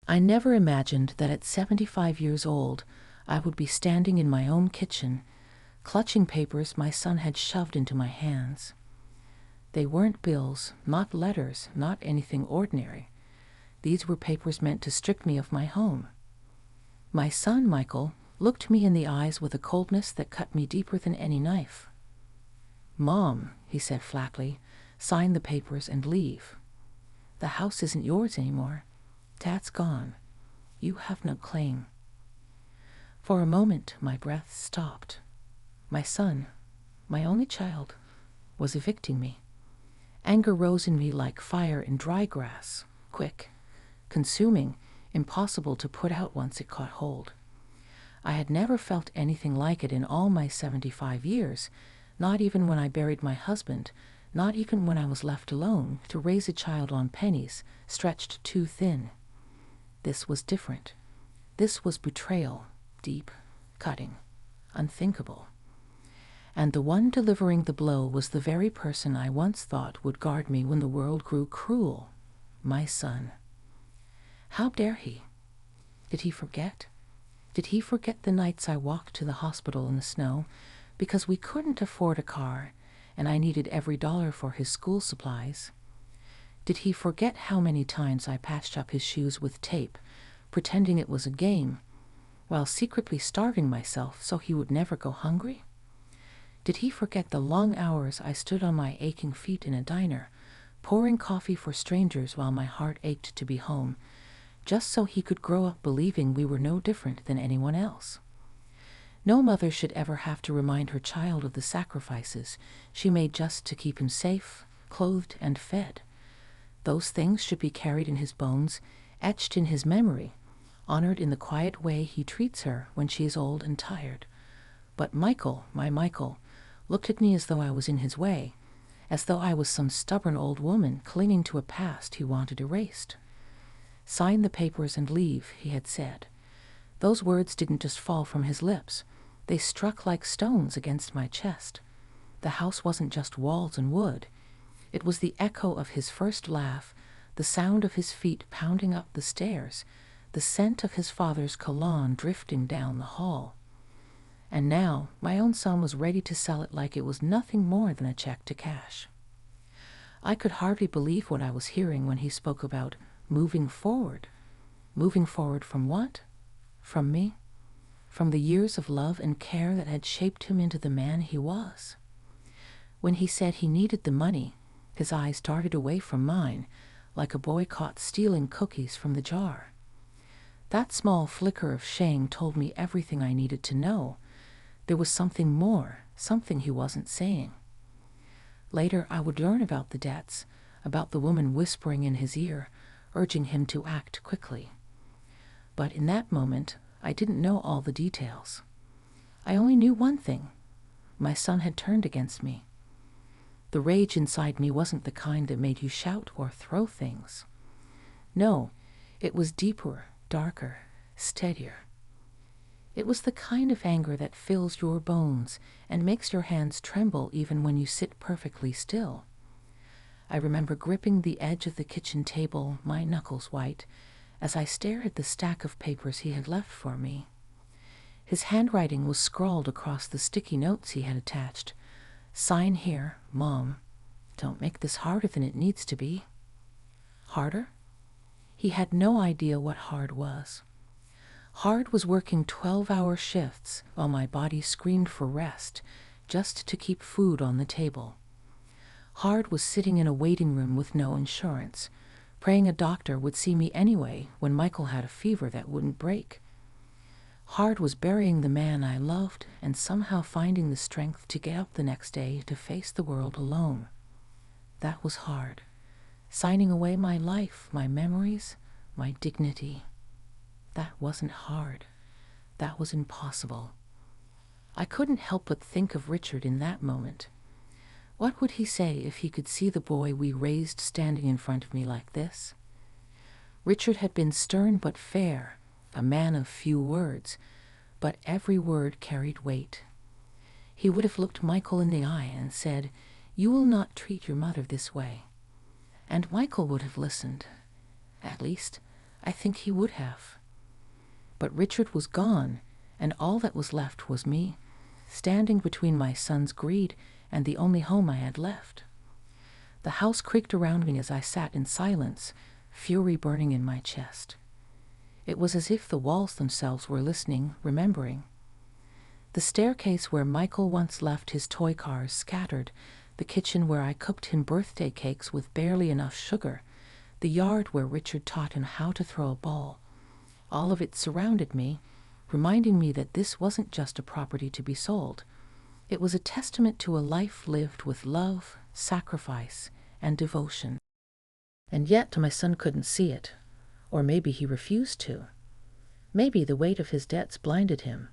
I never imagined that at 75 years old, I would be standing in my own kitchen, clutching papers my son had shoved into my hands. They weren't bills, not letters, not anything ordinary. These were papers meant to strip me of my home. My son, Michael, looked me in the eyes with a coldness that cut me deeper than any knife. "Mom," he said flatly, "sign the papers and leave. The house isn't yours anymore. Dad's gone. You have no claim." For a moment, my breath stopped. My son, my only child, was evicting me. Anger rose in me like fire in dry grass, quick, consuming, impossible to put out once it caught hold. I had never felt anything like it in all my 75 years, not even when I buried my husband, not even when I was left alone to raise a child on pennies, stretched too thin. This was different. This was betrayal, deep, cutting, unthinkable. And the one delivering the blow was the very person I once thought would guard me when the world grew cruel, my son. How dare he? Did he forget? Did he forget the nights I walked to the hospital in the snow because we couldn't afford a car and I needed every dollar for his school supplies? Did he forget how many times I patched up his shoes with tape, pretending it was a game, while secretly starving myself so he would never go hungry? Did he forget the long hours I stood on my aching feet in a diner, pouring coffee for strangers while my heart ached to be home, just so he could grow up believing we were no different than anyone else? No mother should ever have to remind her child of the sacrifices she made just to keep him safe, clothed, and fed. Those things should be carried in his bones, etched in his memory, honored in the quiet way he treats her when she is old and tired. But Michael, my Michael, looked at me as though I was in his way, as though I was some stubborn old woman clinging to a past he wanted erased. "Sign the papers and leave," he had said. Those words didn't just fall from his lips. They struck like stones against my chest. The house wasn't just walls and wood. It was the echo of his first laugh, the sound of his feet pounding up the stairs, the scent of his father's cologne drifting down the hall. And now my own son was ready to sell it like it was nothing more than a check to cash. I could hardly believe what I was hearing when he spoke about moving forward. Moving forward from what? From me? From the years of love and care that had shaped him into the man he was. When he said he needed the money, his eyes darted away from mine, like a boy caught stealing cookies from the jar. That small flicker of shame told me everything I needed to know. There was something more, something he wasn't saying. Later I would learn about the debts, about the woman whispering in his ear, urging him to act quickly. But in that moment, I didn't know all the details. I only knew one thing. My son had turned against me. The rage inside me wasn't the kind that made you shout or throw things. No, it was deeper, darker, steadier. It was the kind of anger that fills your bones and makes your hands tremble even when you sit perfectly still. I remember gripping the edge of the kitchen table, my knuckles white, as I stared at the stack of papers he had left for me. His handwriting was scrawled across the sticky notes he had attached. "Sign here, Mom. Don't make this harder than it needs to be." Harder? He had no idea what hard was. Hard was working 12-hour shifts while my body screamed for rest, just to keep food on the table. Hard was sitting in a waiting room with no insurance, praying a doctor would see me anyway when Michael had a fever that wouldn't break. Hard was burying the man I loved and somehow finding the strength to get up the next day to face the world alone. That was hard. Signing away my life, my memories, my dignity. That wasn't hard. That was impossible. I couldn't help but think of Richard in that moment. What would he say if he could see the boy we raised standing in front of me like this? Richard had been stern but fair, a man of few words, but every word carried weight. He would have looked Michael in the eye and said, "You will not treat your mother this way." And Michael would have listened. At least, I think he would have. But Richard was gone, and all that was left was me, standing between my son's greed and the only home I had left. The house creaked around me as I sat in silence, fury burning in my chest. It was as if the walls themselves were listening, remembering. The staircase where Michael once left his toy cars scattered, the kitchen where I cooked him birthday cakes with barely enough sugar, the yard where Richard taught him how to throw a ball. All of it surrounded me, reminding me that this wasn't just a property to be sold. It was a testament to a life lived with love, sacrifice, and devotion. And yet my son couldn't see it, or maybe he refused to. Maybe the weight of his debts blinded him.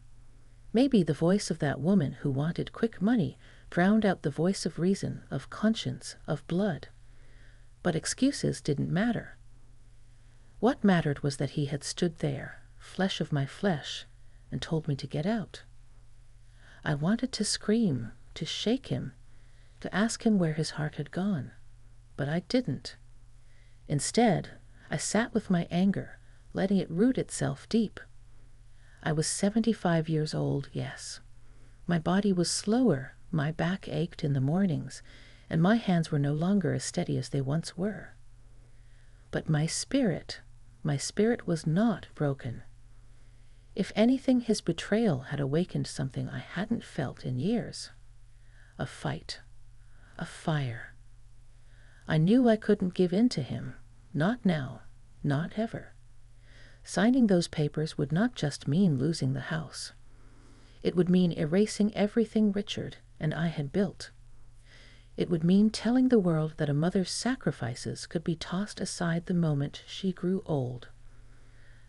Maybe the voice of that woman who wanted quick money drowned out the voice of reason, of conscience, of blood. But excuses didn't matter. What mattered was that he had stood there, flesh of my flesh, and told me to get out. I wanted to scream, to shake him, to ask him where his heart had gone, but I didn't. Instead, I sat with my anger, letting it root itself deep. I was 75 years old, yes. My body was slower, my back ached in the mornings, and my hands were no longer as steady as they once were. But my spirit was not broken. If anything, his betrayal had awakened something I hadn't felt in years. A fight, a fire. I knew I couldn't give in to him, not now, not ever. Signing those papers would not just mean losing the house. It would mean erasing everything Richard and I had built. It would mean telling the world that a mother's sacrifices could be tossed aside the moment she grew old.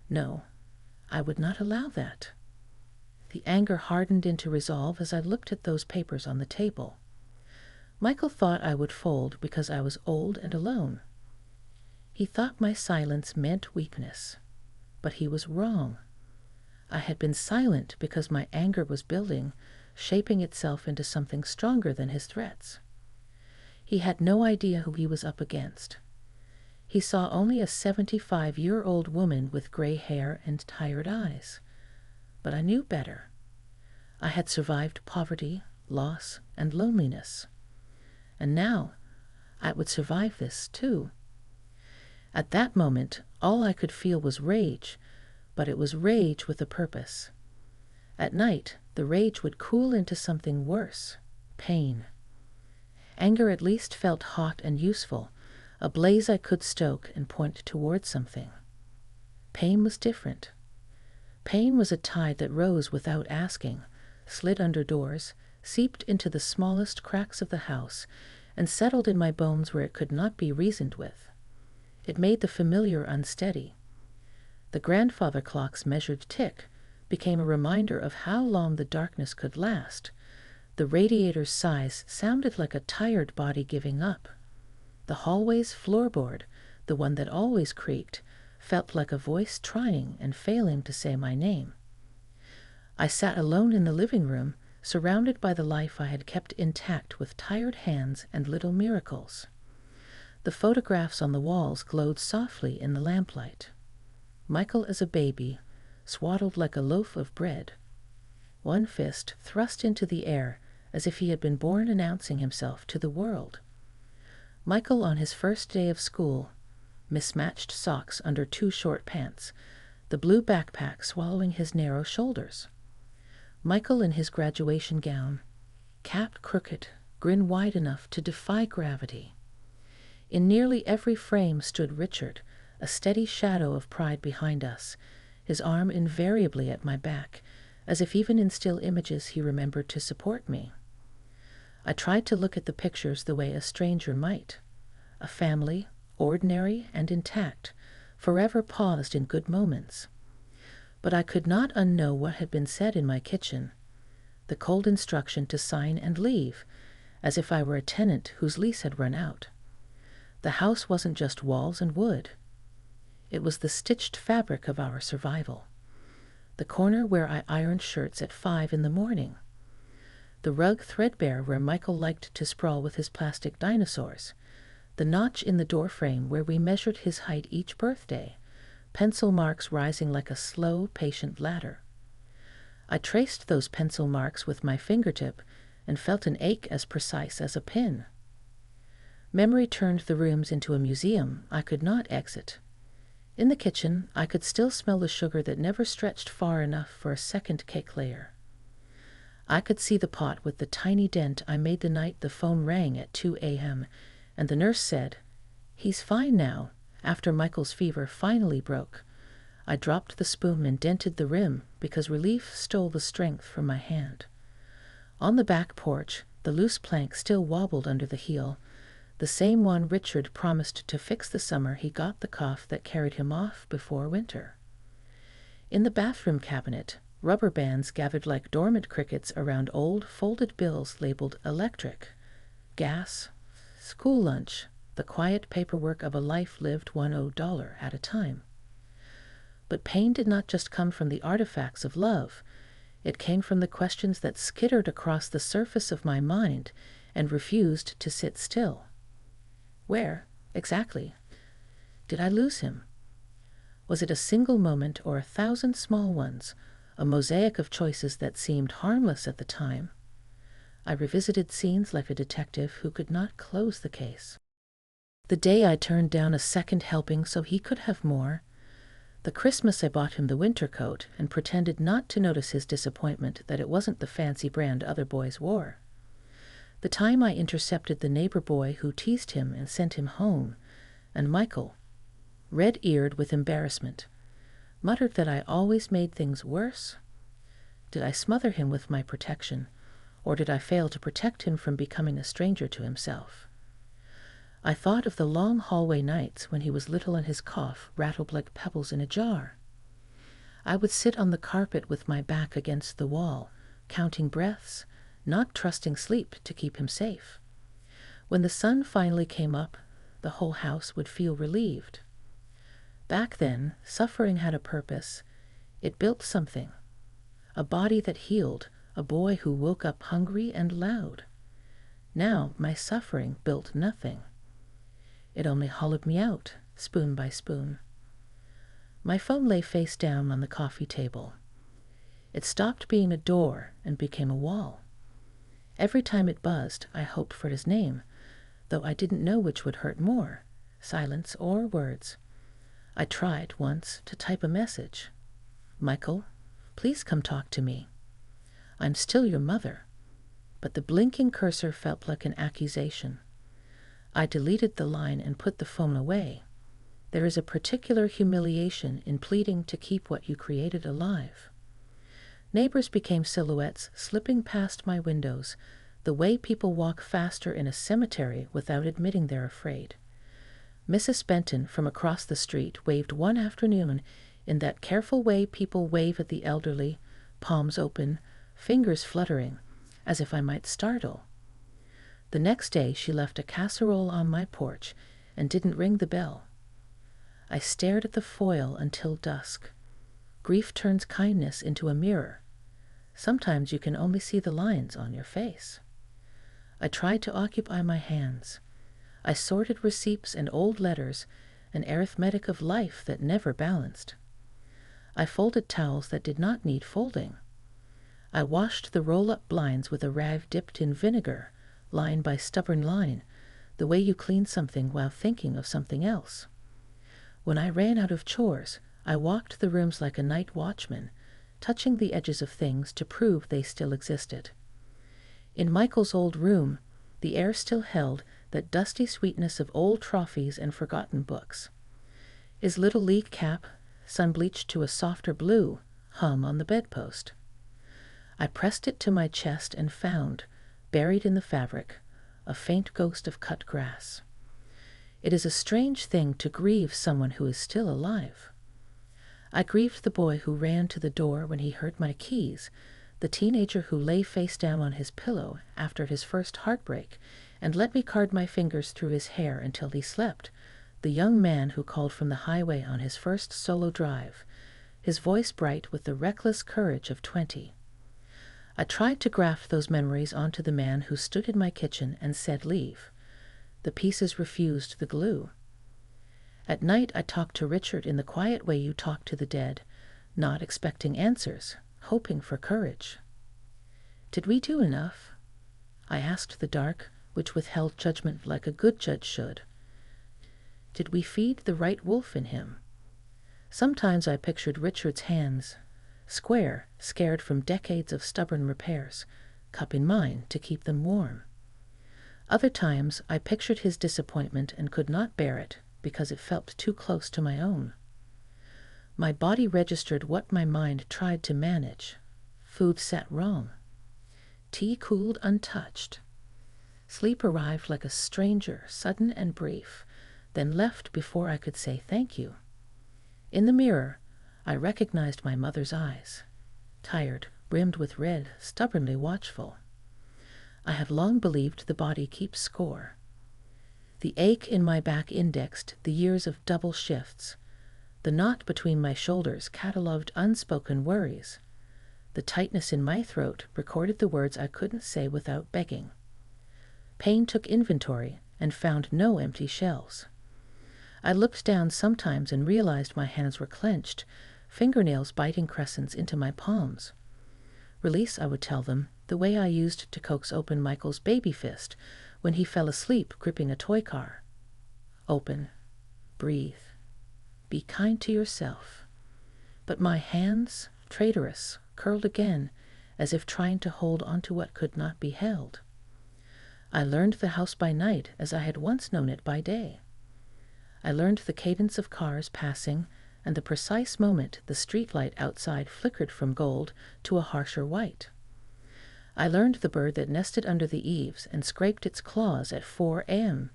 No, I would not allow that. The anger hardened into resolve as I looked at those papers on the table. Michael thought I would fold because I was old and alone. He thought my silence meant weakness, but he was wrong. I had been silent because my anger was building, shaping itself into something stronger than his threats. He had no idea who he was up against. He saw only a 75-year-old woman with gray hair and tired eyes. But I knew better. I had survived poverty, loss, and loneliness. And now I would survive this too. At that moment, all I could feel was rage, but it was rage with a purpose. At night, the rage would cool into something worse, pain. Anger at least felt hot and useful, a blaze I could stoke and point towards something. Pain was different. Pain was a tide that rose without asking, slid under doors, seeped into the smallest cracks of the house, and settled in my bones where it could not be reasoned with. It made the familiar unsteady. The grandfather clock's measured tick became a reminder of how long the darkness could last. The radiator's sighs sounded like a tired body giving up. The hallway's floorboard, the one that always creaked, felt like a voice trying and failing to say my name. I sat alone in the living room, surrounded by the life I had kept intact with tired hands and little miracles. The photographs on the walls glowed softly in the lamplight. Michael as a baby, swaddled like a loaf of bread. One fist thrust into the air as if he had been born announcing himself to the world. Michael on his first day of school, mismatched socks under 2 short pants, the blue backpack swallowing his narrow shoulders. Michael in his graduation gown, cap crooked, grin wide enough to defy gravity. In nearly every frame stood Richard, a steady shadow of pride behind us, his arm invariably at my back, as if even in still images he remembered to support me. I tried to look at the pictures the way a stranger might. A family, ordinary and intact, forever paused in good moments. But I could not unknow what had been said in my kitchen, the cold instruction to sign and leave, as if I were a tenant whose lease had run out. The house wasn't just walls and wood. It was the stitched fabric of our survival. The corner where I ironed shirts at 5 in the morning. The rug threadbare where Michael liked to sprawl with his plastic dinosaurs. The notch in the doorframe where we measured his height each birthday. pencil marks rising like a slow, patient ladder. I traced those pencil marks with my fingertip and felt an ache as precise as a pin. Memory turned the rooms into a museum I could not exit. In the kitchen, I could still smell the sugar that never stretched far enough for a second cake layer. I could see the pot with the tiny dent I made the night the phone rang at 2 a.m., and the nurse said, "He's fine now," after Michael's fever finally broke. I dropped the spoon and dented the rim because relief stole the strength from my hand. On the back porch, the loose plank still wobbled under the heel, the same one Richard promised to fix the summer he got the cough that carried him off before winter. In the bathroom cabinet, rubber bands gathered like dormant crickets around old folded bills labeled electric, gas, school lunch, the quiet paperwork of a life lived $10 at a time. But pain did not just come from the artifacts of love. It came from the questions that skittered across the surface of my mind and refused to sit still. Where, exactly, did I lose him? Was it a single moment or 1,000 small ones, a mosaic of choices that seemed harmless at the time? I revisited scenes like a detective who could not close the case. The day I turned down a second helping so he could have more. The Christmas I bought him the winter coat and pretended not to notice his disappointment that it wasn't the fancy brand other boys wore. The time I intercepted the neighbor boy who teased him and sent him home, and Michael, red-eared with embarrassment, muttered that I always made things worse. Did I smother him with my protection, or did I fail to protect him from becoming a stranger to himself? I thought of the long hallway nights when he was little and his cough rattled like pebbles in a jar. I would sit on the carpet with my back against the wall, counting breaths, not trusting sleep to keep him safe. When the sun finally came up, the whole house would feel relieved. Back then, suffering had a purpose. It built something. A body that healed, a boy who woke up hungry and loud. Now my suffering built nothing. It only hollowed me out, spoon by spoon. My phone lay face down on the coffee table. It stopped being a door and became a wall. Every time it buzzed, I hoped for his name, though I didn't know which would hurt more, silence or words. I tried once to type a message. "Michael, please come talk to me. I'm still your mother." But the blinking cursor felt like an accusation. I deleted the line and put the phone away. There is a particular humiliation in pleading to keep what you created alive. Neighbors became silhouettes slipping past my windows, the way people walk faster in a cemetery without admitting they're afraid. Mrs. Benton from across the street waved one afternoon in that careful way people wave at the elderly, palms open, fingers fluttering, as if I might startle. The next day she left a casserole on my porch and didn't ring the bell. I stared at the foil until dusk. Grief turns kindness into a mirror. Sometimes you can only see the lines on your face. I tried to occupy my hands. I sorted receipts and old letters, an arithmetic of life that never balanced. I folded towels that did not need folding. I washed the roll-up blinds with a rag dipped in vinegar, line by stubborn line, the way you clean something while thinking of something else. When I ran out of chores, I walked the rooms like a night watchman, touching the edges of things to prove they still existed. In Michael's old room, the air still held that dusty sweetness of old trophies and forgotten books. His little league cap, sun-bleached to a softer blue, hung on the bedpost. I pressed it to my chest and found, buried in the fabric, a faint ghost of cut grass. It is a strange thing to grieve someone who is still alive. I grieved the boy who ran to the door when he heard my keys, the teenager who lay face down on his pillow after his first heartbreak and let me card my fingers through his hair until he slept, the young man who called from the highway on his first solo drive, his voice bright with the reckless courage of 20. I tried to graft those memories onto the man who stood in my kitchen and said leave. The pieces refused the glue. At night I talked to Richard in the quiet way you talk to the dead, not expecting answers, hoping for courage. Did we do enough? I asked the dark, which withheld judgment like a good judge should. Did we feed the right wolf in him? Sometimes I pictured Richard's hands, square, scared from decades of stubborn repairs, cup in mine to keep them warm. Other times I pictured his disappointment and could not bear it because it felt too close to my own. My body registered what my mind tried to manage. Food sat wrong. Tea cooled untouched. Sleep arrived like a stranger, sudden and brief, then left before I could say thank you. In the mirror, I recognized my mother's eyes, tired, rimmed with red, stubbornly watchful. I have long believed the body keeps score. The ache in my back indexed the years of double shifts. The knot between my shoulders catalogued unspoken worries. The tightness in my throat recorded the words I couldn't say without begging. Pain took inventory and found no empty shells. I looked down sometimes and realized my hands were clenched, fingernails biting crescents into my palms. Release, I would tell them, the way I used to coax open Michael's baby fist when he fell asleep gripping a toy car. Open. Breathe. Be kind to yourself. But my hands, traitorous, curled again, as if trying to hold onto what could not be held. I learned the house by night as I had once known it by day. I learned the cadence of cars passing and the precise moment the streetlight outside flickered from gold to a harsher white. I learned the bird that nested under the eaves and scraped its claws at 4 a.m.,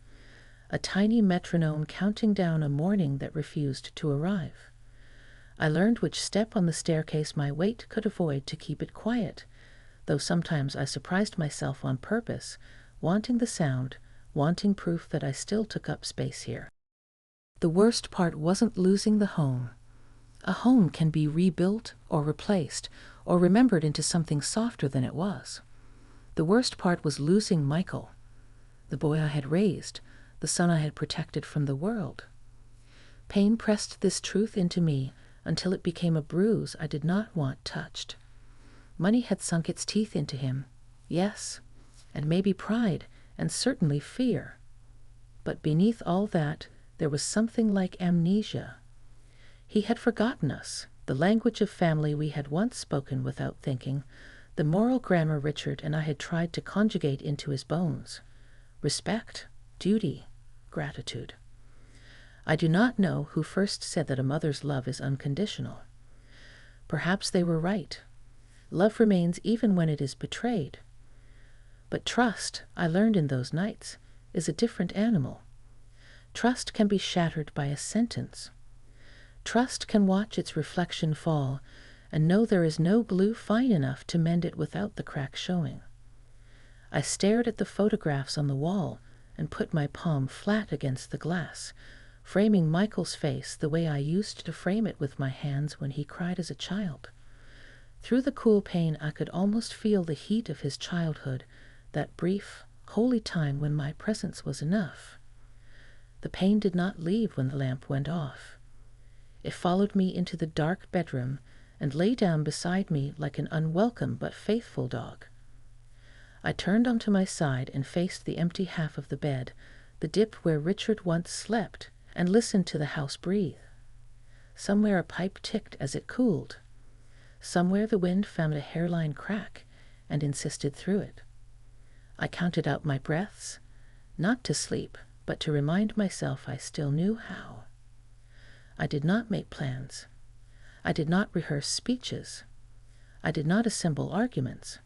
a tiny metronome counting down a morning that refused to arrive. I learned which step on the staircase my weight could avoid to keep it quiet, though sometimes I surprised myself on purpose, wanting the sound, wanting proof that I still took up space here. The worst part wasn't losing the home. A home can be rebuilt or replaced or remembered into something softer than it was. The worst part was losing Michael, the boy I had raised, the son I had protected from the world. Pain pressed this truth into me until it became a bruise I did not want touched. Money had sunk its teeth into him, yes, and maybe pride, and certainly fear. But beneath all that, there was something like amnesia. He had forgotten us, the language of family we had once spoken without thinking, the moral grammar Richard and I had tried to conjugate into his bones. Respect, duty, gratitude. I do not know who first said that a mother's love is unconditional. Perhaps they were right. Love remains even when it is betrayed. But trust, I learned in those nights, is a different animal. Trust can be shattered by a sentence. Trust can watch its reflection fall and know there is no glue fine enough to mend it without the crack showing. I stared at the photographs on the wall and put my palm flat against the glass, framing Michael's face the way I used to frame it with my hands when he cried as a child. Through the cool pain I could almost feel the heat of his childhood, that brief, holy time when my presence was enough. The pain did not leave when the lamp went off. It followed me into the dark bedroom and lay down beside me like an unwelcome but faithful dog. I turned onto my side and faced the empty half of the bed, the dip where Richard once slept, and listened to the house breathe. Somewhere a pipe ticked as it cooled. Somewhere the wind found a hairline crack and insisted through it. I counted out my breaths, not to sleep, but to remind myself I still knew how. I did not make plans. I did not rehearse speeches. I did not assemble arguments.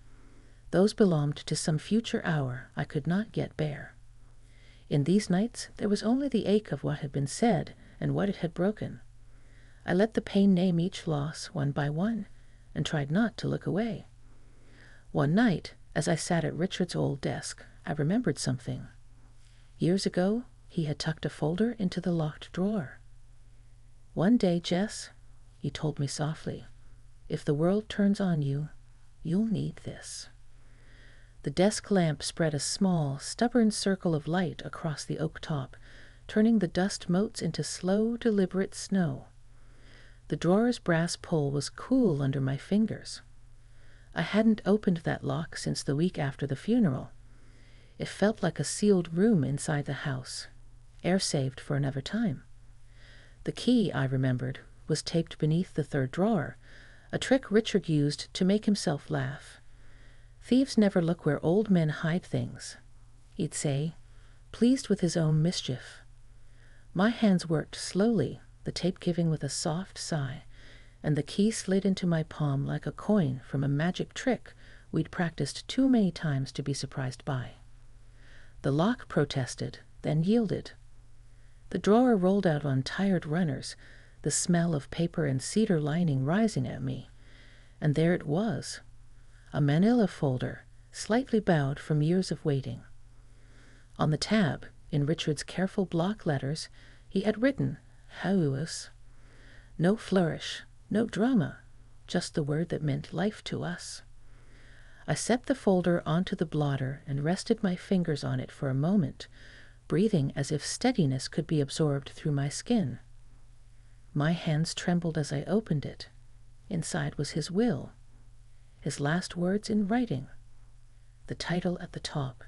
Those belonged to some future hour I could not yet bear. In these nights there was only the ache of what had been said and what it had broken. I let the pain name each loss one by one, and tried not to look away. One night, as I sat at Richard's old desk, I remembered something. Years ago, he had tucked a folder into the locked drawer. "One day, Jess," he told me softly, "if the world turns on you, you'll need this." The desk lamp spread a small, stubborn circle of light across the oak top, turning the dust motes into slow, deliberate snow. The drawer's brass pull was cool under my fingers. I hadn't opened that lock since the week after the funeral. It felt like a sealed room inside the house, air saved for another time. The key, I remembered, was taped beneath the third drawer, a trick Richard used to make himself laugh. Thieves never look where old men hide things, he'd say, pleased with his own mischief. My hands worked slowly, the tape giving with a soft sigh, and the key slid into my palm like a coin from a magic trick we'd practiced too many times to be surprised by. The lock protested, then yielded. The drawer rolled out on tired runners, the smell of paper and cedar lining rising at me. And there it was, a manila folder, slightly bowed from years of waiting. On the tab, in Richard's careful block letters, he had written, Hauus. No flourish, no drama, just the word that meant life to us. I set the folder onto the blotter and rested my fingers on it for a moment, breathing as if steadiness could be absorbed through my skin. My hands trembled as I opened it. Inside was his will, his last words in writing. The title at the top,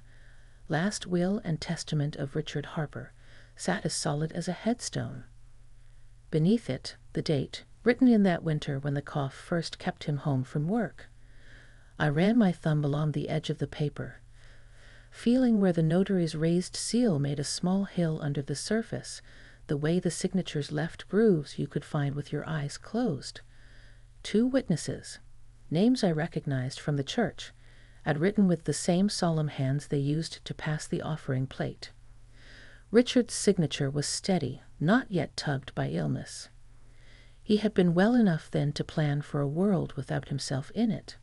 Last Will and Testament of Richard Harper, sat as solid as a headstone. Beneath it, the date, written in that winter when the cough first kept him home from work. I ran my thumb along the edge of the paper, feeling where the notary's raised seal made a small hill under the surface, the way the signatures left grooves you could find with your eyes closed. 2 witnesses, names I recognized from the church, had written with the same solemn hands they used to pass the offering plate. Richard's signature was steady, not yet tugged by illness. He had been well enough then to plan for a world without himself in it.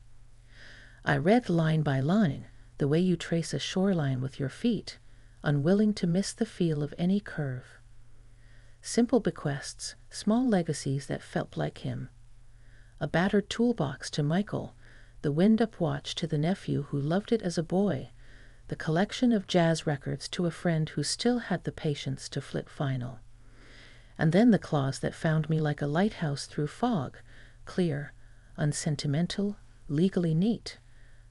I read line by line, the way you trace a shoreline with your feet, unwilling to miss the feel of any curve. Simple bequests, small legacies that felt like him. A battered toolbox to Michael, the wind-up watch to the nephew who loved it as a boy, the collection of jazz records to a friend who still had the patience to flip vinyl. And then the clause that found me like a lighthouse through fog, clear, unsentimental, legally neat,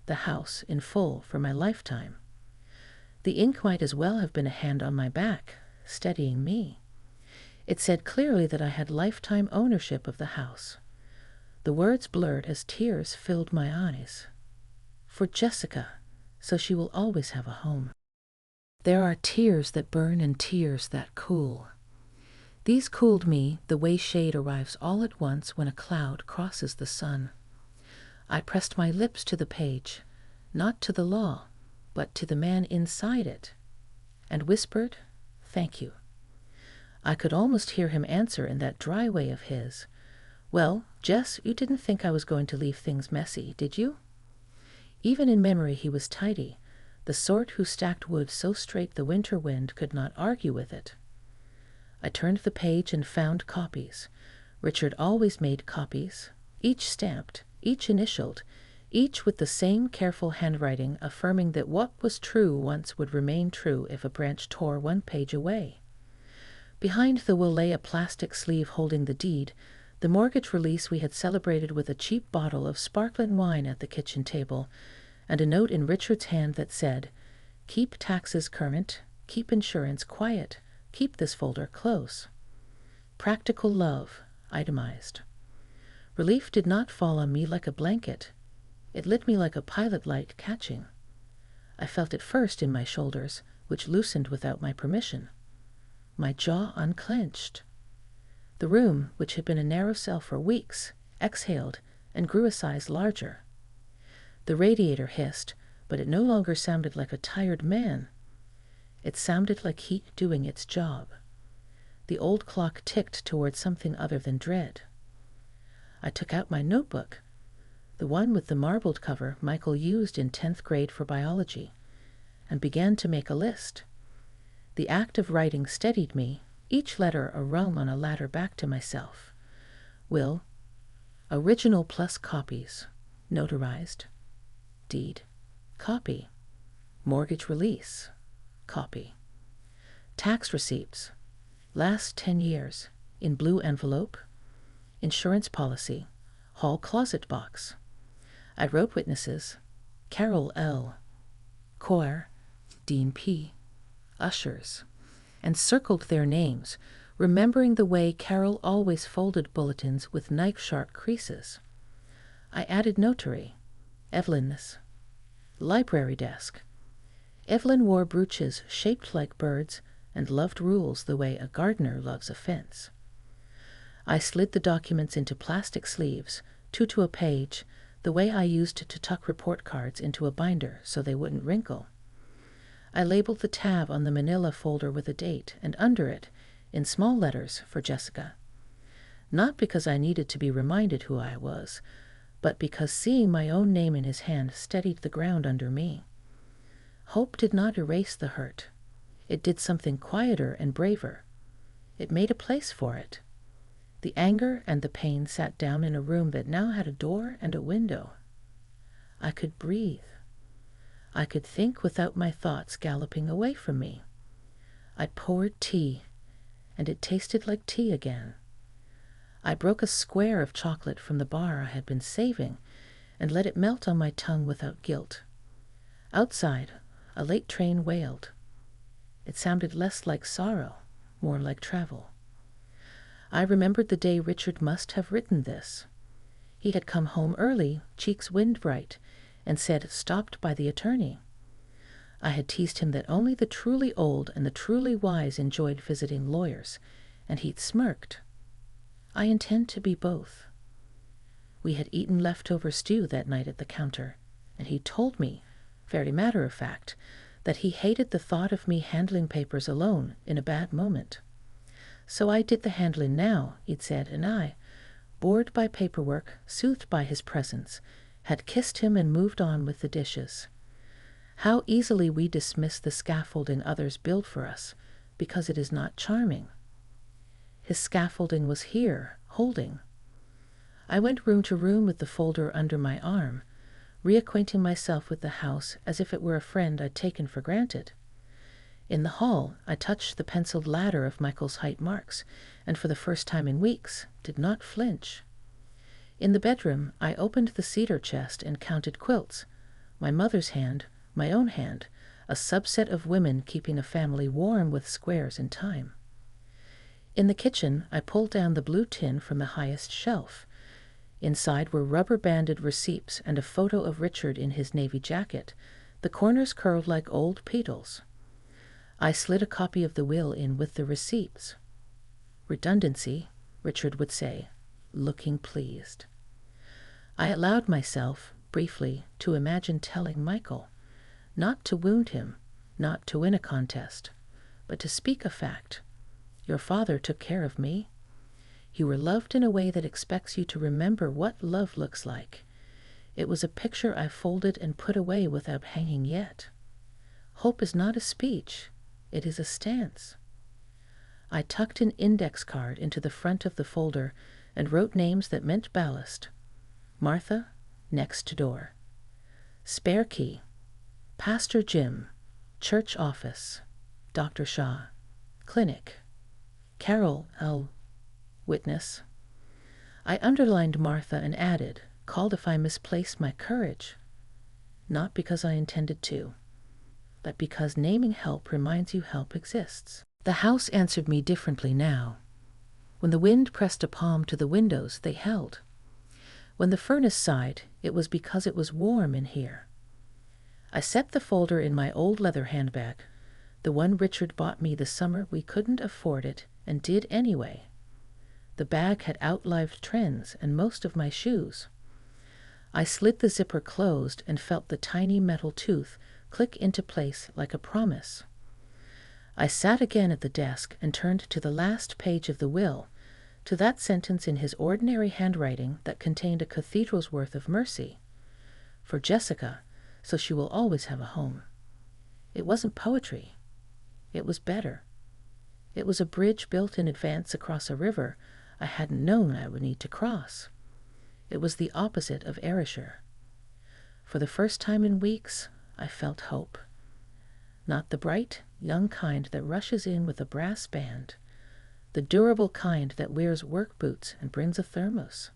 the house in full for my lifetime. The ink might as well have been a hand on my back, steadying me. It said clearly that I had lifetime ownership of the house. The words blurred as tears filled my eyes. For Jessica, so she will always have a home. There are tears that burn and tears that cool. These cooled me the way shade arrives all at once when a cloud crosses the sun. I pressed my lips to the page, not to the law, but to the man inside it, and whispered, "Thank you." I could almost hear him answer in that dry way of his, "Well, Jess, you didn't think I was going to leave things messy, did you?" Even in memory he was tidy, the sort who stacked wood so straight the winter wind could not argue with it. I turned the page and found copies. Richard always made copies, each stamped, each initialed, each with the same careful handwriting affirming that what was true once would remain true if a branch tore one page away. Behind the will lay a plastic sleeve holding the deed, the mortgage release we had celebrated with a cheap bottle of sparkling wine at the kitchen table, and a note in Richard's hand that said, "Keep taxes current, keep insurance quiet, keep this folder close." Practical love, itemized. Relief did not fall on me like a blanket. It lit me like a pilot light catching. I felt it first in my shoulders, which loosened without my permission. My jaw unclenched. The room, which had been a narrow cell for weeks, exhaled and grew a size larger. The radiator hissed, but it no longer sounded like a tired man. It sounded like heat doing its job. The old clock ticked toward something other than dread. I took out my notebook, the one with the marbled cover Michael used in 10th grade for biology, and began to make a list. The act of writing steadied me, each letter a rung on a ladder back to myself. Will, original plus copies, notarized. Deed, copy. Mortgage release, copy. Tax receipts, last 10 years, in blue envelope, insurance policy, hall closet box. I wrote witnesses, Carol L., Coir, Dean P., ushers, and circled their names, remembering the way Carol always folded bulletins with knife-sharp creases. I added notary, Evelyn's, library desk. Evelyn wore brooches shaped like birds and loved rules the way a gardener loves a fence. I slid the documents into plastic sleeves, 2 to a page, the way I used to tuck report cards into a binder so they wouldn't wrinkle. I labeled the tab on the manila folder with a date, and under it, in small letters, for Jessica. Not because I needed to be reminded who I was, but because seeing my own name in his hand steadied the ground under me. Hope did not erase the hurt. It did something quieter and braver. It made a place for it. The anger and the pain sat down in a room that now had a door and a window. I could breathe. I could think without my thoughts galloping away from me. I poured tea, and it tasted like tea again. I broke a square of chocolate from the bar I had been saving and let it melt on my tongue without guilt. Outside, a late train wailed. It sounded less like sorrow, more like travel. I remembered the day Richard must have written this. He had come home early, cheeks wind-bright, and said, stopped by the attorney. I had teased him that only the truly old and the truly wise enjoyed visiting lawyers, and he'd smirked. I intend to be both. We had eaten leftover stew that night at the counter, and he told me, very matter-of-fact, that he hated the thought of me handling papers alone in a bad moment. So I did the handling now, he'd said, and I, bored by paperwork, soothed by his presence, had kissed him and moved on with the dishes. How easily we dismiss the scaffolding others build for us, because it is not charming. His scaffolding was here, holding. I went room to room with the folder under my arm, reacquainting myself with the house as if it were a friend I'd taken for granted. In the hall, I touched the penciled ladder of Michael's height marks, and for the first time in weeks, did not flinch. In the bedroom, I opened the cedar chest and counted quilts, my mother's hand, my own hand, a subset of women keeping a family warm with squares and time. In the kitchen, I pulled down the blue tin from the highest shelf. Inside were rubber-banded receipts and a photo of Richard in his navy jacket, the corners curled like old petals. I slid a copy of the will in with the receipts. Redundancy, Richard would say, looking pleased. I allowed myself, briefly, to imagine telling Michael, not to wound him, not to win a contest, but to speak a fact. Your father took care of me. You were loved in a way that expects you to remember what love looks like. It was a picture I folded and put away without hanging yet. Hope is not a speech. It is a stance. I tucked an index card into the front of the folder and wrote names that meant ballast. Martha, next door. Spare key. Pastor Jim. Church office. Dr. Shaw. Clinic. Carol L. Witness. I underlined Martha and added, called if I misplaced my courage. Not because I intended to, but because naming help reminds you help exists. The house answered me differently now. When the wind pressed a palm to the windows, they held. When the furnace sighed, it was because it was warm in here. I set the folder in my old leather handbag, the one Richard bought me the summer we couldn't afford it and did anyway. The bag had outlived trends and most of my shoes. I slid the zipper closed and felt the tiny metal tooth click into place like a promise. I sat again at the desk and turned to the last page of the will, to that sentence in his ordinary handwriting that contained a cathedral's worth of mercy. For Jessica, so she will always have a home. It wasn't poetry. It was better. It was a bridge built in advance across a river I hadn't known I would need to cross. It was the opposite of erasure. For the first time in weeks, I felt hope. Not the bright, young kind that rushes in with a brass band, the durable kind that wears work boots and brings a thermos,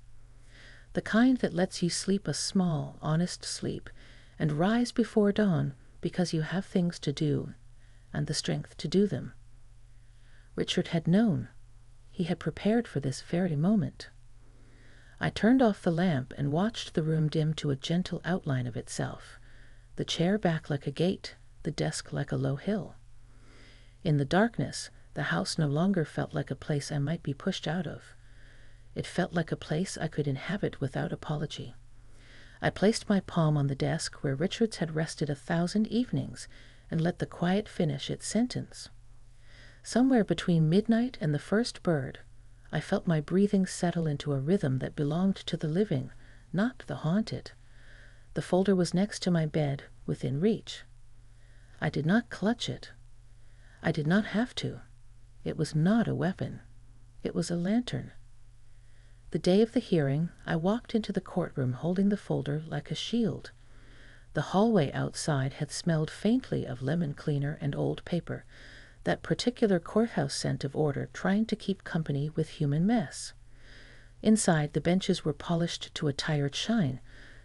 the kind that lets you sleep a small, honest sleep and rise before dawn because you have things to do and the strength to do them. Richard had known. He had prepared for this very moment. I turned off the lamp and watched the room dim to a gentle outline of itself, the chair back like a gate, the desk like a low hill. In the darkness, the house no longer felt like a place I might be pushed out of. It felt like a place I could inhabit without apology. I placed my palm on the desk where Richards had rested 1,000 evenings and let the quiet finish its sentence. Somewhere between midnight and the first bird, I felt my breathing settle into a rhythm that belonged to the living, not the haunted. The folder was next to my bed, within reach. I did not clutch it. I did not have to. It was not a weapon. It was a lantern. The day of the hearing, I walked into the courtroom holding the folder like a shield. The hallway outside had smelled faintly of lemon cleaner and old paper, that particular courthouse scent of order trying to keep company with human mess. Inside, the benches were polished to a tired shine,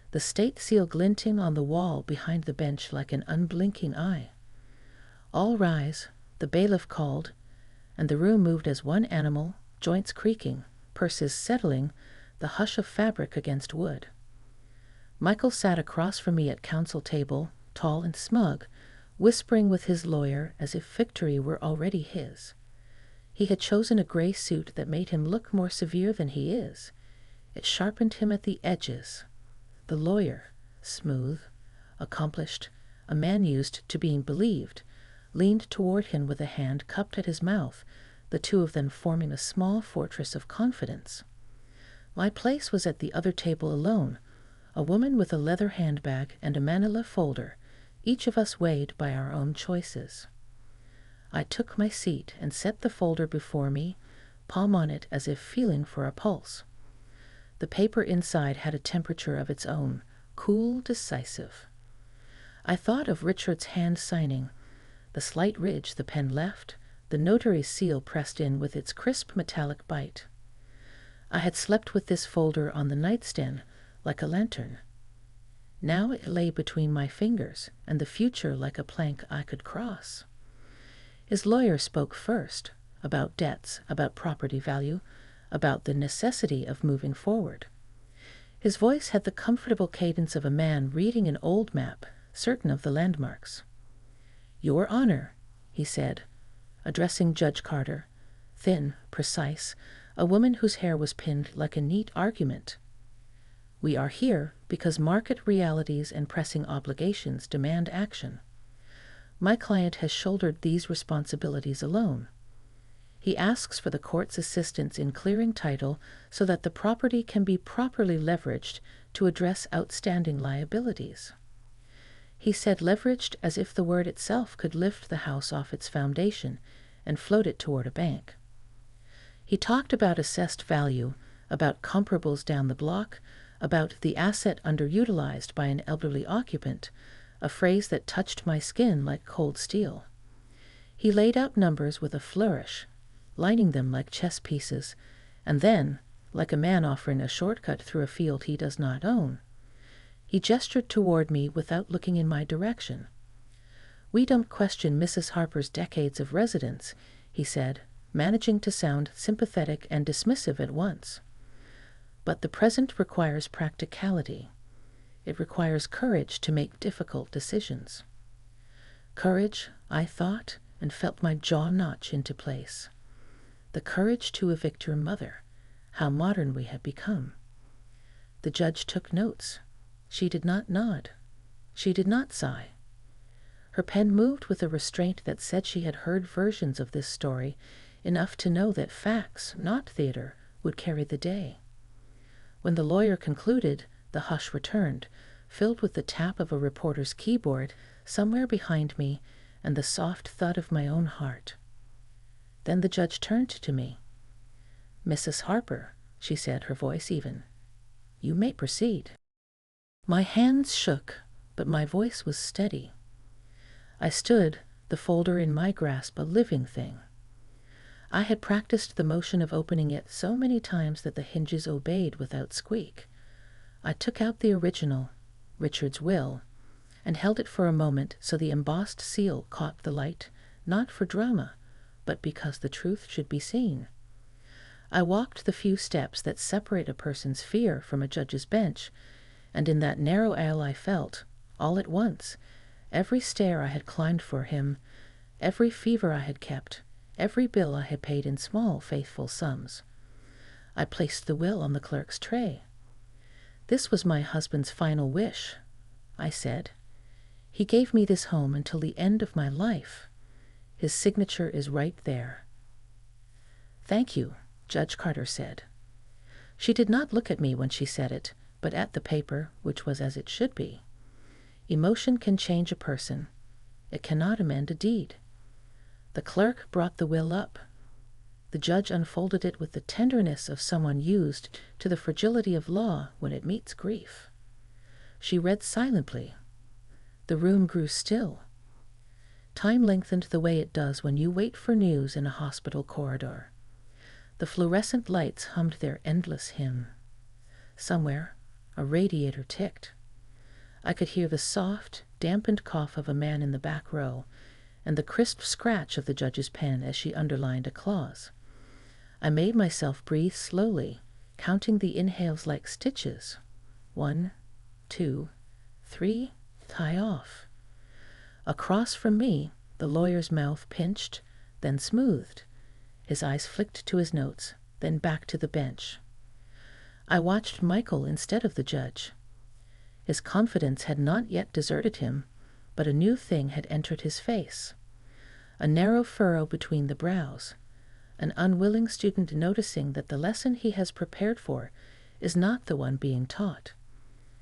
the state seal glinting on the wall behind the bench like an unblinking eye. All rise, the bailiff called, and the room moved as one animal, joints creaking, purses settling, the hush of fabric against wood. Michael sat across from me at counsel table, tall and smug, whispering with his lawyer as if victory were already his. He had chosen a gray suit that made him look more severe than he is. It sharpened him at the edges. The lawyer, smooth, accomplished, a man used to being believed, leaned toward him with a hand cupped at his mouth, the two of them forming a small fortress of confidence. My place was at the other table alone, a woman with a leather handbag and a manila folder, each of us weighed by our own choices. I took my seat and set the folder before me, palm on it as if feeling for a pulse. The paper inside had a temperature of its own, cool, decisive. I thought of Richard's hand signing, the slight ridge the pen left, the notary's seal pressed in with its crisp metallic bite. I had slept with this folder on the nightstand like a lantern. Now it lay between my fingers, and the future like a plank I could cross. His lawyer spoke first, about debts, about property value, about the necessity of moving forward. His voice had the comfortable cadence of a man reading an old map, certain of the landmarks. "Your Honor," he said, addressing Judge Carter, thin, precise, a woman whose hair was pinned like a neat argument. "We are here because market realities and pressing obligations demand action. My client has shouldered these responsibilities alone. He asks for the court's assistance in clearing title so that the property can be properly leveraged to address outstanding liabilities." He said leveraged as if the word itself could lift the house off its foundation and float it toward a bank. He talked about assessed value, about comparables down the block, about the asset underutilized by an elderly occupant, a phrase that touched my skin like cold steel. He laid out numbers with a flourish, lining them like chess pieces, and then, like a man offering a shortcut through a field he does not own, he gestured toward me without looking in my direction. "We don't question Mrs. Harper's decades of residence," he said, managing to sound sympathetic and dismissive at once. "But the present requires practicality. It requires courage to make difficult decisions." Courage, I thought, and felt my jaw notch into place. The courage to evict your mother. How modern we have become. The judge took notes. She did not nod. She did not sigh. Her pen moved with a restraint that said she had heard versions of this story, enough to know that facts, not theater, would carry the day. When the lawyer concluded, the hush returned, filled with the tap of a reporter's keyboard somewhere behind me and the soft thud of my own heart. Then the judge turned to me. "Mrs. Harper," she said, her voice even, "you may proceed." My hands shook, but my voice was steady. I stood, the folder in my grasp a living thing. I had practiced the motion of opening it so many times that the hinges obeyed without squeak. I took out the original, Richard's will, and held it for a moment so the embossed seal caught the light, not for drama, but because the truth should be seen. I walked the few steps that separate a person's fear from a judge's bench, and in that narrow aisle I felt, all at once, every stair I had climbed for him, every fever I had kept, every bill I had paid in small, faithful sums. I placed the will on the clerk's tray. "This was my husband's final wish," I said. "He gave me this home until the end of my life. His signature is right there." "Thank you," Judge Carter said. She did not look at me when she said it, but at the paper, which was as it should be. Emotion can change a person. It cannot amend a deed. The clerk brought the will up. The judge unfolded it with the tenderness of someone used to the fragility of law when it meets grief. She read silently. The room grew still. Time lengthened the way it does when you wait for news in a hospital corridor. The fluorescent lights hummed their endless hymn. Somewhere, a radiator ticked. I could hear the soft, dampened cough of a man in the back row, and the crisp scratch of the judge's pen as she underlined a clause. I made myself breathe slowly, counting the inhales like stitches. 1, 2, 3, tie off. Across from me, the lawyer's mouth pinched, then smoothed. His eyes flicked to his notes, then back to the bench. I watched Michael instead of the judge. His confidence had not yet deserted him, but a new thing had entered his face. A narrow furrow between the brows, an unwilling student noticing that the lesson he has prepared for is not the one being taught.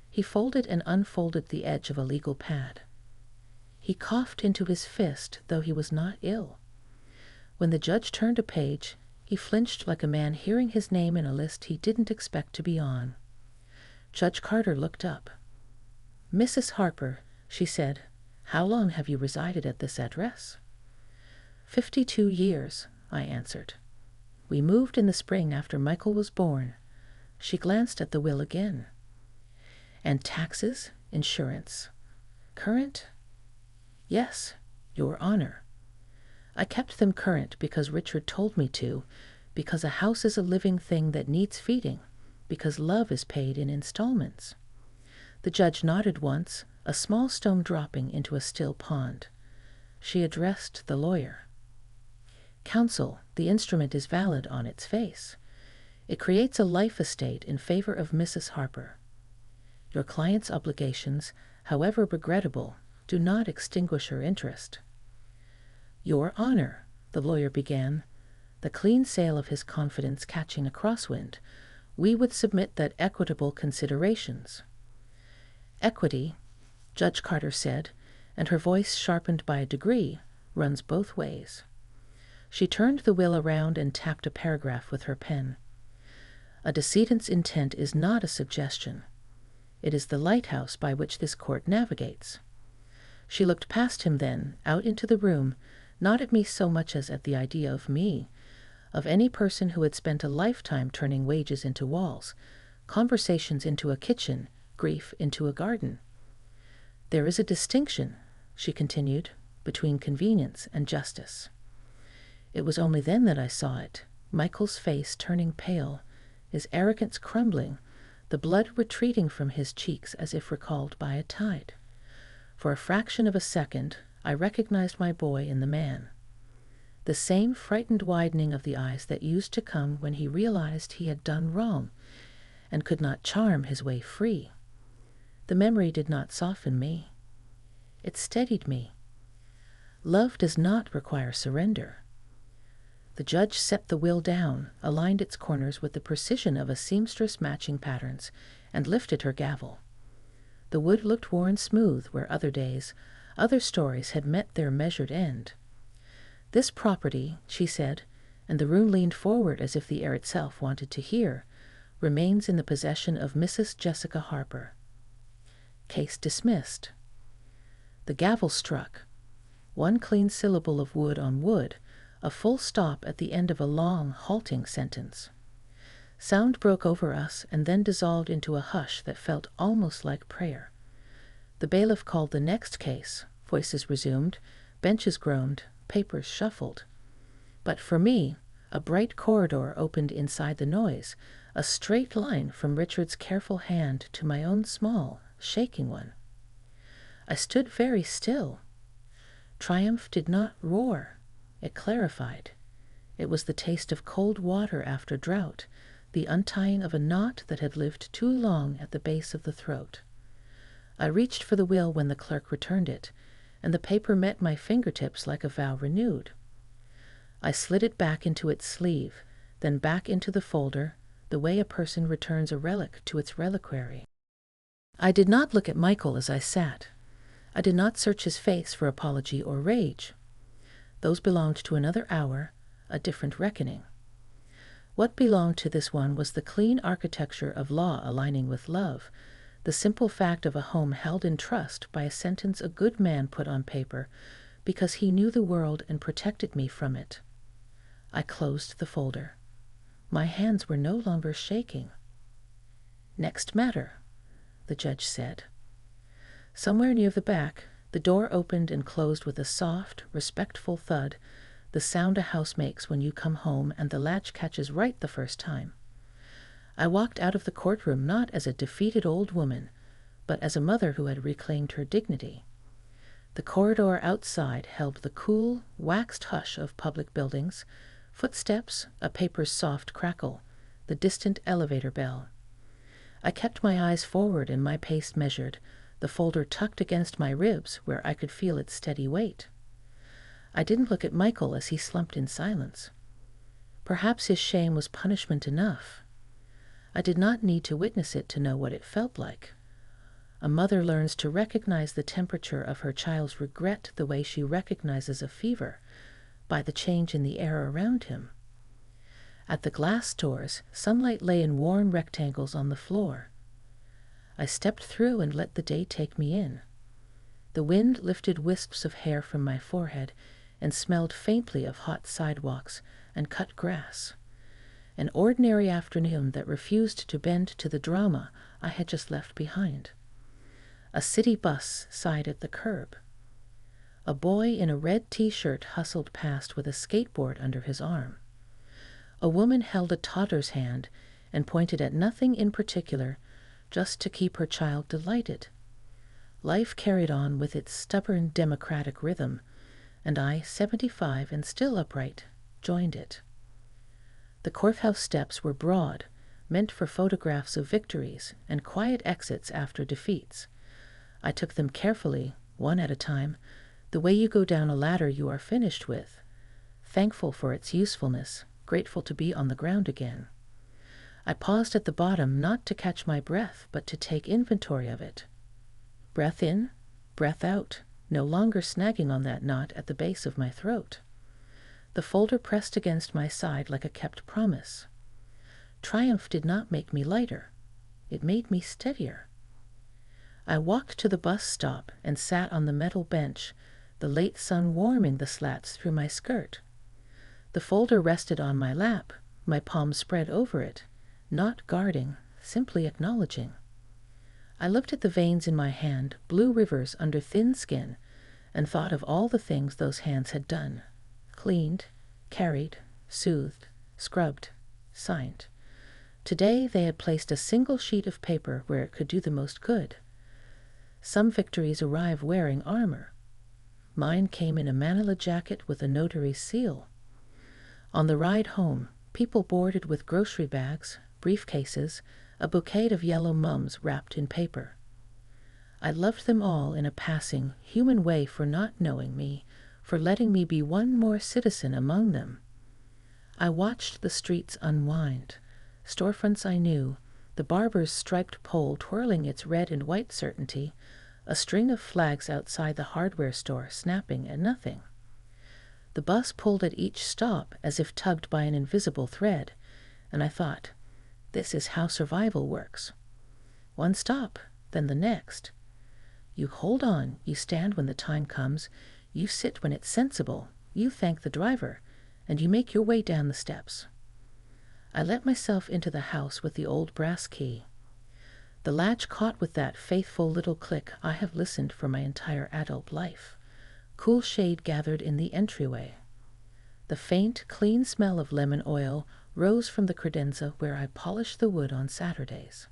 He folded and unfolded the edge of a legal pad. He coughed into his fist, though he was not ill. When the judge turned a page, he flinched like a man hearing his name in a list he didn't expect to be on. Judge Carter looked up. "Mrs. Harper," she said, "how long have you resided at this address?" 52 years, I answered. "We moved in the spring after Michael was born." She glanced at the will again. "And taxes, insurance, current?" "Yes, Your Honor. I kept them current because Richard told me to, because a house is a living thing that needs feeding, because love is paid in installments." The judge nodded once, a small stone dropping into a still pond. She addressed the lawyer. "Counsel, the instrument is valid on its face. It creates a life estate in favor of Mrs. Harper. Your client's obligations, however regrettable, do not extinguish her interest." "Your Honor," the lawyer began, the clean sail of his confidence catching a crosswind, "we would submit that equitable considerations—" "Equity," Judge Carter said, and her voice, sharpened by a degree, runs both ways. She turned the will around and tapped a paragraph with her pen. "A decedent's intent is not a suggestion. It is the lighthouse by which this court navigates." She looked past him then, out into the room, not at me so much as at the idea of me, of any person who had spent a lifetime turning wages into walls, conversations into a kitchen, grief into a garden. "There is a distinction," she continued, "between convenience and justice." It was only then that I saw it, Michael's face turning pale, his arrogance crumbling, the blood retreating from his cheeks as if recalled by a tide. For a fraction of a second, I recognized my boy in the man. The same frightened widening of the eyes that used to come when he realized he had done wrong and could not charm his way free. The memory did not soften me. It steadied me. Love does not require surrender. The judge set the will down, aligned its corners with the precision of a seamstress matching patterns, and lifted her gavel. The wood looked worn smooth where other days, other stories had met their measured end. "This property," she said, and the room leaned forward as if the air itself wanted to hear, "remains in the possession of Mrs. Jessica Harper." Case dismissed. The gavel struck. One clean syllable of wood on wood, a full stop at the end of a long, halting sentence. Sound broke over us and then dissolved into a hush that felt almost like prayer. The bailiff called the next case. Voices resumed, benches groaned, papers shuffled. But for me, a bright corridor opened inside the noise, a straight line from Richard's careful hand to my own small, shaking one. I stood very still. Triumph did not roar. It clarified. It was the taste of cold water after drought, the untying of a knot that had lived too long at the base of the throat. I reached for the will when the clerk returned it, and the paper met my fingertips like a vow renewed. I slid it back into its sleeve, then back into the folder, the way a person returns a relic to its reliquary. I did not look at Michael as I sat. I did not search his face for apology or rage. Those belonged to another hour, a different reckoning. What belonged to this one was the clean architecture of law aligning with love, the simple fact of a home held in trust by a sentence a good man put on paper because he knew the world and protected me from it. I closed the folder. My hands were no longer shaking. "Next matter," the judge said. Somewhere near the back, the door opened and closed with a soft, respectful thud, the sound a house makes when you come home and the latch catches right the first time. I walked out of the courtroom not as a defeated old woman, but as a mother who had reclaimed her dignity. The corridor outside held the cool, waxed hush of public buildings, footsteps, a paper's soft crackle, the distant elevator bell. I kept my eyes forward and my pace measured, the folder tucked against my ribs where I could feel its steady weight. I didn't look at Michael as he slumped in silence. Perhaps his shame was punishment enough. I did not need to witness it to know what it felt like. A mother learns to recognize the temperature of her child's regret the way she recognizes a fever, by the change in the air around him. At the glass doors, sunlight lay in warm rectangles on the floor. I stepped through and let the day take me in. The wind lifted wisps of hair from my forehead and smelled faintly of hot sidewalks and cut grass. An ordinary afternoon that refused to bend to the drama I had just left behind. A city bus sighed at the curb. A boy in a red t-shirt hustled past with a skateboard under his arm. A woman held a toddler's hand and pointed at nothing in particular, just to keep her child delighted. Life carried on with its stubborn democratic rhythm, and I, 75 and still upright, joined it. The courthouse steps were broad, meant for photographs of victories and quiet exits after defeats. I took them carefully, one at a time, the way you go down a ladder you are finished with, thankful for its usefulness, grateful to be on the ground again. I paused at the bottom not to catch my breath, but to take inventory of it. Breath in, breath out, no longer snagging on that knot at the base of my throat. The folder pressed against my side like a kept promise. Triumph did not make me lighter. It made me steadier. I walked to the bus stop and sat on the metal bench, the late sun warming the slats through my skirt. The folder rested on my lap, my palms spread over it, not guarding, simply acknowledging. I looked at the veins in my hand, blue rivers under thin skin, and thought of all the things those hands had done. Cleaned, carried, soothed, scrubbed, signed. Today they had placed a single sheet of paper where it could do the most good. Some victories arrive wearing armor. Mine came in a manila jacket with a notary's seal. On the ride home, people boarded with grocery bags, briefcases, a bouquet of yellow mums wrapped in paper. I loved them all in a passing, human way for not knowing me, for letting me be one more citizen among them. I watched the streets unwind, storefronts I knew, the barber's striped pole twirling its red and white certainty, a string of flags outside the hardware store snapping at nothing. The bus pulled at each stop as if tugged by an invisible thread, and I thought, this is how survival works. One stop, then the next. You hold on, you stand when the time comes, You sit when it's sensible, you thank the driver, and you make your way down the steps. I let myself into the house with the old brass key. The latch caught with that faithful little click I have listened for my entire adult life. Cool shade gathered in the entryway. The faint, clean smell of lemon oil rose from the credenza where I polish the wood on Saturdays.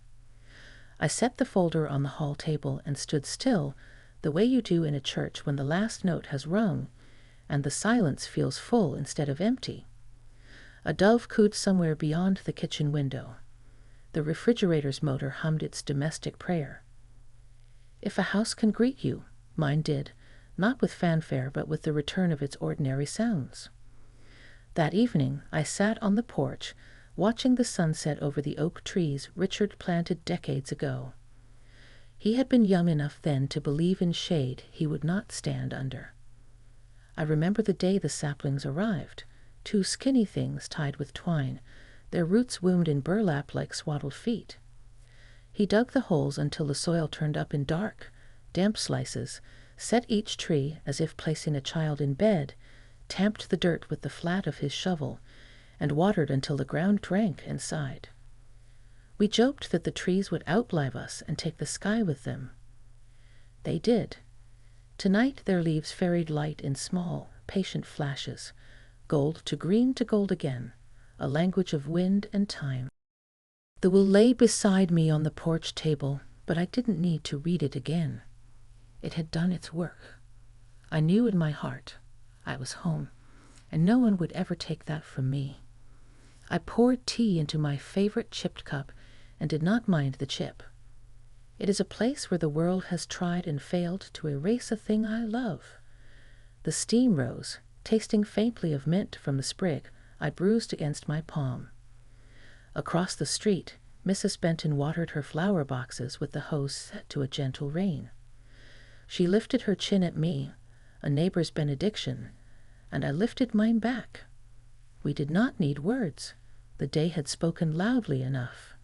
I set the folder on the hall table and stood still, the way you do in a church when the last note has rung and the silence feels full instead of empty. A dove cooed somewhere beyond the kitchen window. The refrigerator's motor hummed its domestic prayer. If a house can greet you, mine did, not with fanfare but with the return of its ordinary sounds. That evening I sat on the porch, watching the sunset over the oak trees Richard planted decades ago. He had been young enough then to believe in shade he would not stand under. I remember the day the saplings arrived, two skinny things tied with twine, their roots wound in burlap like swaddled feet. He dug the holes until the soil turned up in dark, damp slices, set each tree as if placing a child in bed, tamped the dirt with the flat of his shovel, and watered until the ground drank and sighed. We joked that the trees would outlive us and take the sky with them. They did. Tonight their leaves ferried light in small, patient flashes, gold to green to gold again, a language of wind and time. The will lay beside me on the porch table, but I didn't need to read it again. It had done its work. I knew in my heart I was home, and no one would ever take that from me. I poured tea into my favorite chipped cup and did not mind the chip. It is a place where the world has tried and failed to erase a thing I love. The steam rose, tasting faintly of mint from the sprig I bruised against my palm. Across the street, Mrs. Benton watered her flower boxes with the hose set to a gentle rain. She lifted her chin at me, a neighbor's benediction, and I lifted mine back. We did not need words. The day had spoken loudly enough.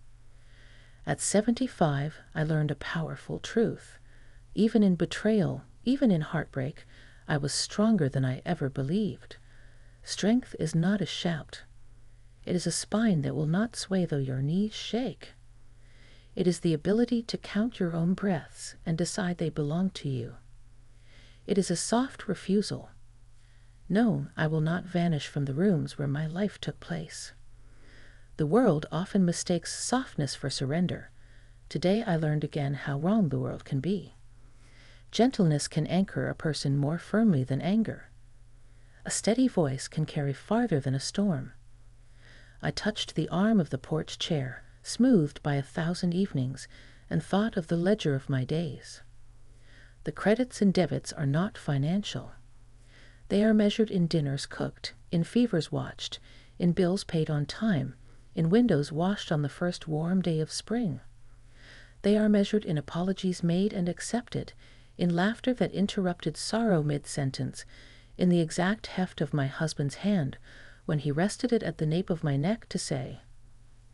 At 75, I learned a powerful truth. Even in betrayal, even in heartbreak, I was stronger than I ever believed. Strength is not a shout. It is a spine that will not sway though your knees shake. It is the ability to count your own breaths and decide they belong to you. It is a soft refusal. No, I will not vanish from the rooms where my life took place. The world often mistakes softness for surrender. Today I learned again how wrong the world can be. Gentleness can anchor a person more firmly than anger. A steady voice can carry farther than a storm. I touched the arm of the porch chair, smoothed by 1,000 evenings, and thought of the ledger of my days. The credits and debits are not financial. They are measured in dinners cooked, in fevers watched, in bills paid on time, in windows washed on the first warm day of spring. They are measured in apologies made and accepted, in laughter that interrupted sorrow mid-sentence, in the exact heft of my husband's hand when he rested it at the nape of my neck to say,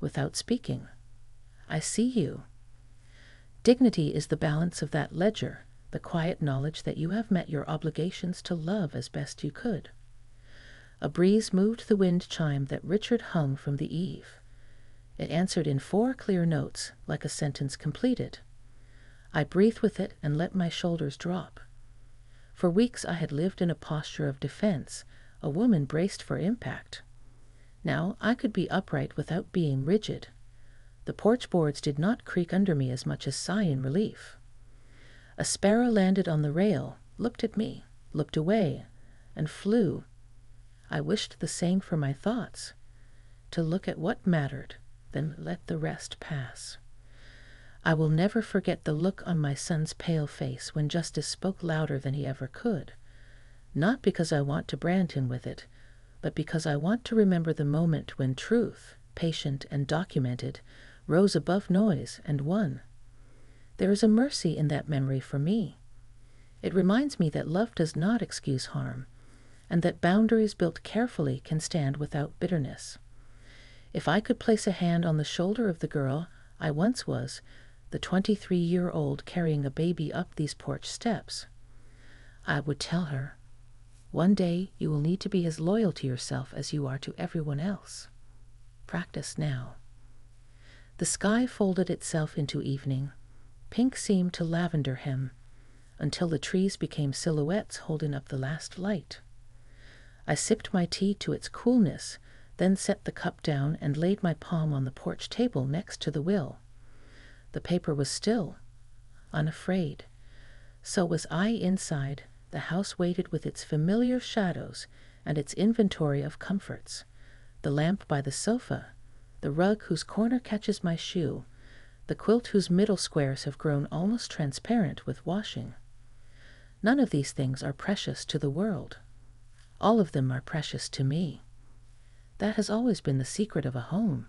without speaking, "I see you." Dignity is the balance of that ledger, the quiet knowledge that you have met your obligations to love as best you could. A breeze moved the wind chime that Richard hung from the eave. It answered in 4 clear notes, like a sentence completed. I breathed with it and let my shoulders drop. For weeks I had lived in a posture of defense, a woman braced for impact. Now I could be upright without being rigid. The porch boards did not creak under me as much as sigh in relief. A sparrow landed on the rail, looked at me, looked away, and flew. I wished the same for my thoughts, to look at what mattered, then let the rest pass. I will never forget the look on my son's pale face when justice spoke louder than he ever could, not because I want to brand him with it, but because I want to remember the moment when truth, patient and documented, rose above noise and won. There is a mercy in that memory for me. It reminds me that love does not excuse harm, and that boundaries built carefully can stand without bitterness. If I could place a hand on the shoulder of the girl I once was, the 23-year-old carrying a baby up these porch steps, I would tell her, One day you will need to be as loyal to yourself as you are to everyone else. Practice now. The sky folded itself into evening. Pink seemed to lavender him, until the trees became silhouettes holding up the last light. I sipped my tea to its coolness, then set the cup down and laid my palm on the porch table next to the will. The paper was still, unafraid. So was I inside. The house waited with its familiar shadows and its inventory of comforts. The lamp by the sofa, the rug whose corner catches my shoe, the quilt whose middle squares have grown almost transparent with washing. None of these things are precious to the world. All of them are precious to me. That has always been the secret of a home.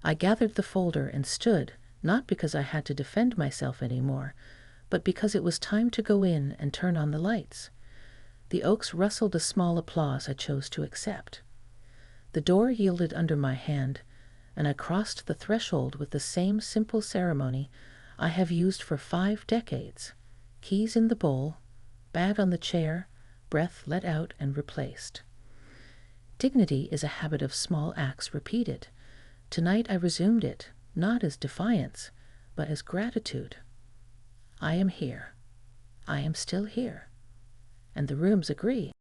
I gathered the folder and stood, not because I had to defend myself anymore, but because it was time to go in and turn on the lights. The oaks rustled a small applause I chose to accept. The door yielded under my hand, and I crossed the threshold with the same simple ceremony I have used for 5 decades. Keys in the bowl, bag on the chair, breath let out and replaced. Dignity is a habit of small acts repeated. Tonight I resumed it, not as defiance, but as gratitude. I am here. I am still here. And the rooms agree.